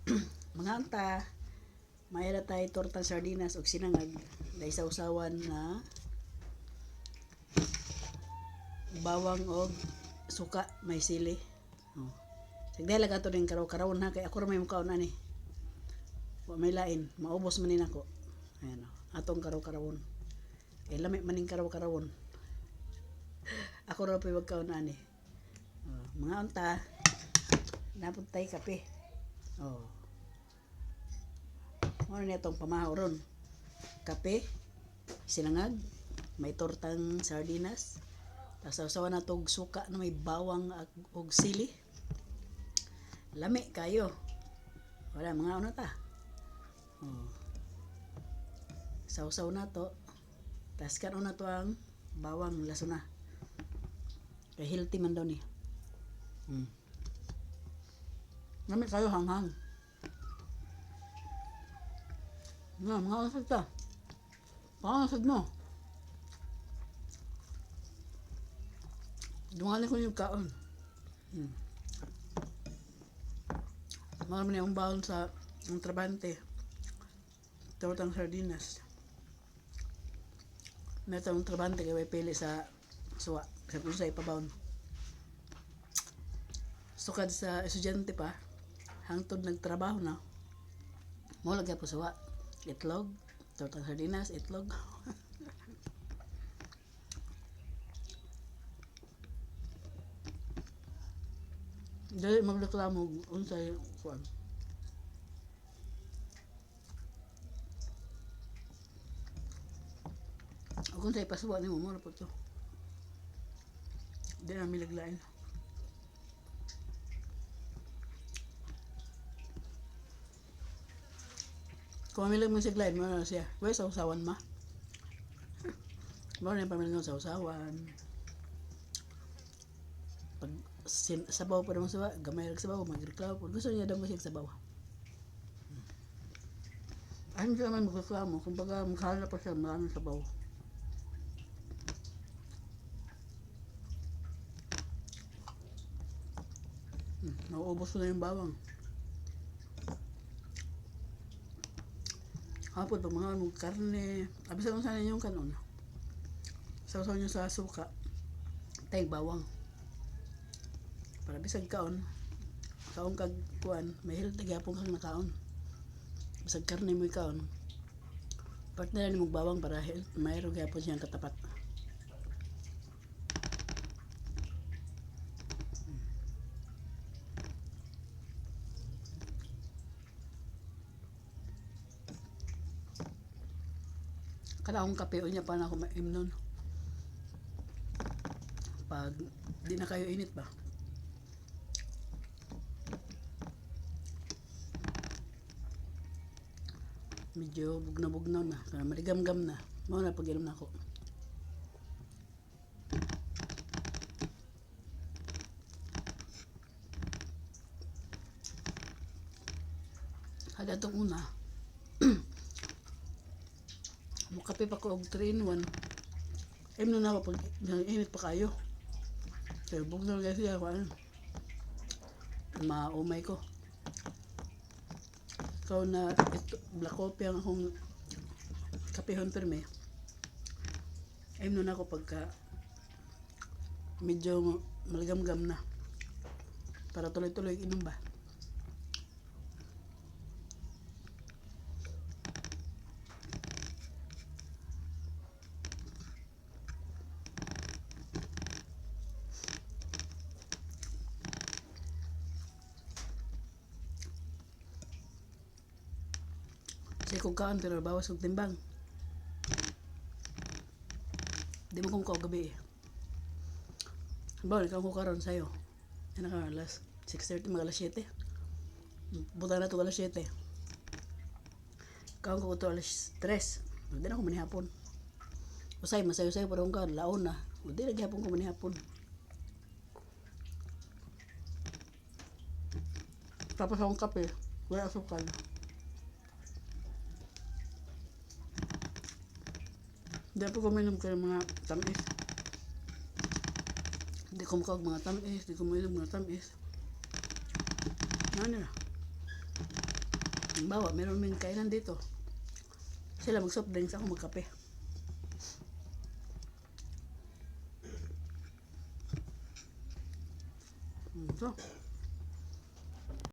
Mga anta, mayra tay tortang sardinas og sinangag na isawsawan na bawang og suka may sili. Oh. Sagdala ka to ning karaw-karawon ha kay ako ra may mukaon ani. Wa may lain, maubos man ni nako. Ayan oh. Atong karaw-karawon. Kay lami man ning karaw-karawon. Ako ra pay magkaon ani. Oh, mga anta, napud tay kape. Oh. Ano na itong pamahaw ron? Kape, sinangag, may tortang sardinas, tapos na itong suka na may bawang og sili. Lami kayo. Wala, mga ano ta. Oh. Sausaw na to. Tapos kano na to ang bawang laso na. Kaya healthy man daw ni. Lami kayo hanghang. Nga, mga asad ta. Pangasad mo. Dungali ko yung kaon. Marami na yung bawon sa ang trabante. Tortang sardinas. May itong trabante kaya may pili sa suwa. Kasi kung sa ipabawon. Sukad sa estudyante pa, hangtod nagtrabaho na. Mo lagyan po suwa. Itlog, tortang sardinas, itlog. Dali magreklamo unsay kuan. Kung say pasuwa nimo mo ra po to. Di na milaglain. Kung milag mo siglain mo na siya. Wala sa usawan ma. Mo na pamilang sa usawan. Pag sabaw pa naman sabaw, gamay rin sabaw, magreklamo po. Gusto niya daw mo siya sabaw. Ay, hindi naman magreklamo. Kung baga maghala pa siya, maraming sabaw. Nauubos na yung bawang. Hapon pag mga karne, abis kung saan yung kanon. Sausaw nyo sa suka, tay bawang. Para bisag kaon, kaon kag kuan, may healthy gyapon kang nakaon. Bisag karne mo kaon. Part na ni bawang para mayroon gyapon siyang katapat. Kada akong kape o niya pa na ako maim nun. Pag di na kayo init ba? Medyo bugnaw-bugnaw na. Kaya maligam-gam na. Mau na pag-inom na ako. Kada itong una. Kape pa ko og 3-in-1. Imno na ako pag init pa kayo. Kaya bugnaw kasi ako ano. Maumay ko. Ikaw na ito, black coffee ang akong kapihon perme. Imno na ako pagka medyo maligam-gam na. Para tuloy-tuloy inom ba. Kasi kung kaan pero bawas og timbang. Di mo kung kao gabi eh. Bawal ikaw ko karon sa'yo. Yan ka alas 6:30 mag alas 7. Buta na to alas 7. Kaon ko to alas 3. Hindi na ko manihapon. Usay masayo-sayo pero kung kaan laon na. Hindi na gihapon ko manihapon. Tapos akong kape. Wala asukal. Hindi po kuminom kayo mga tamis. Hindi ko makawag mga tamis. Hindi ko mainom mga tamis. Ano na? Halimbawa, meron may kainan dito. Sila mag-soft drinks, ako magkape. So,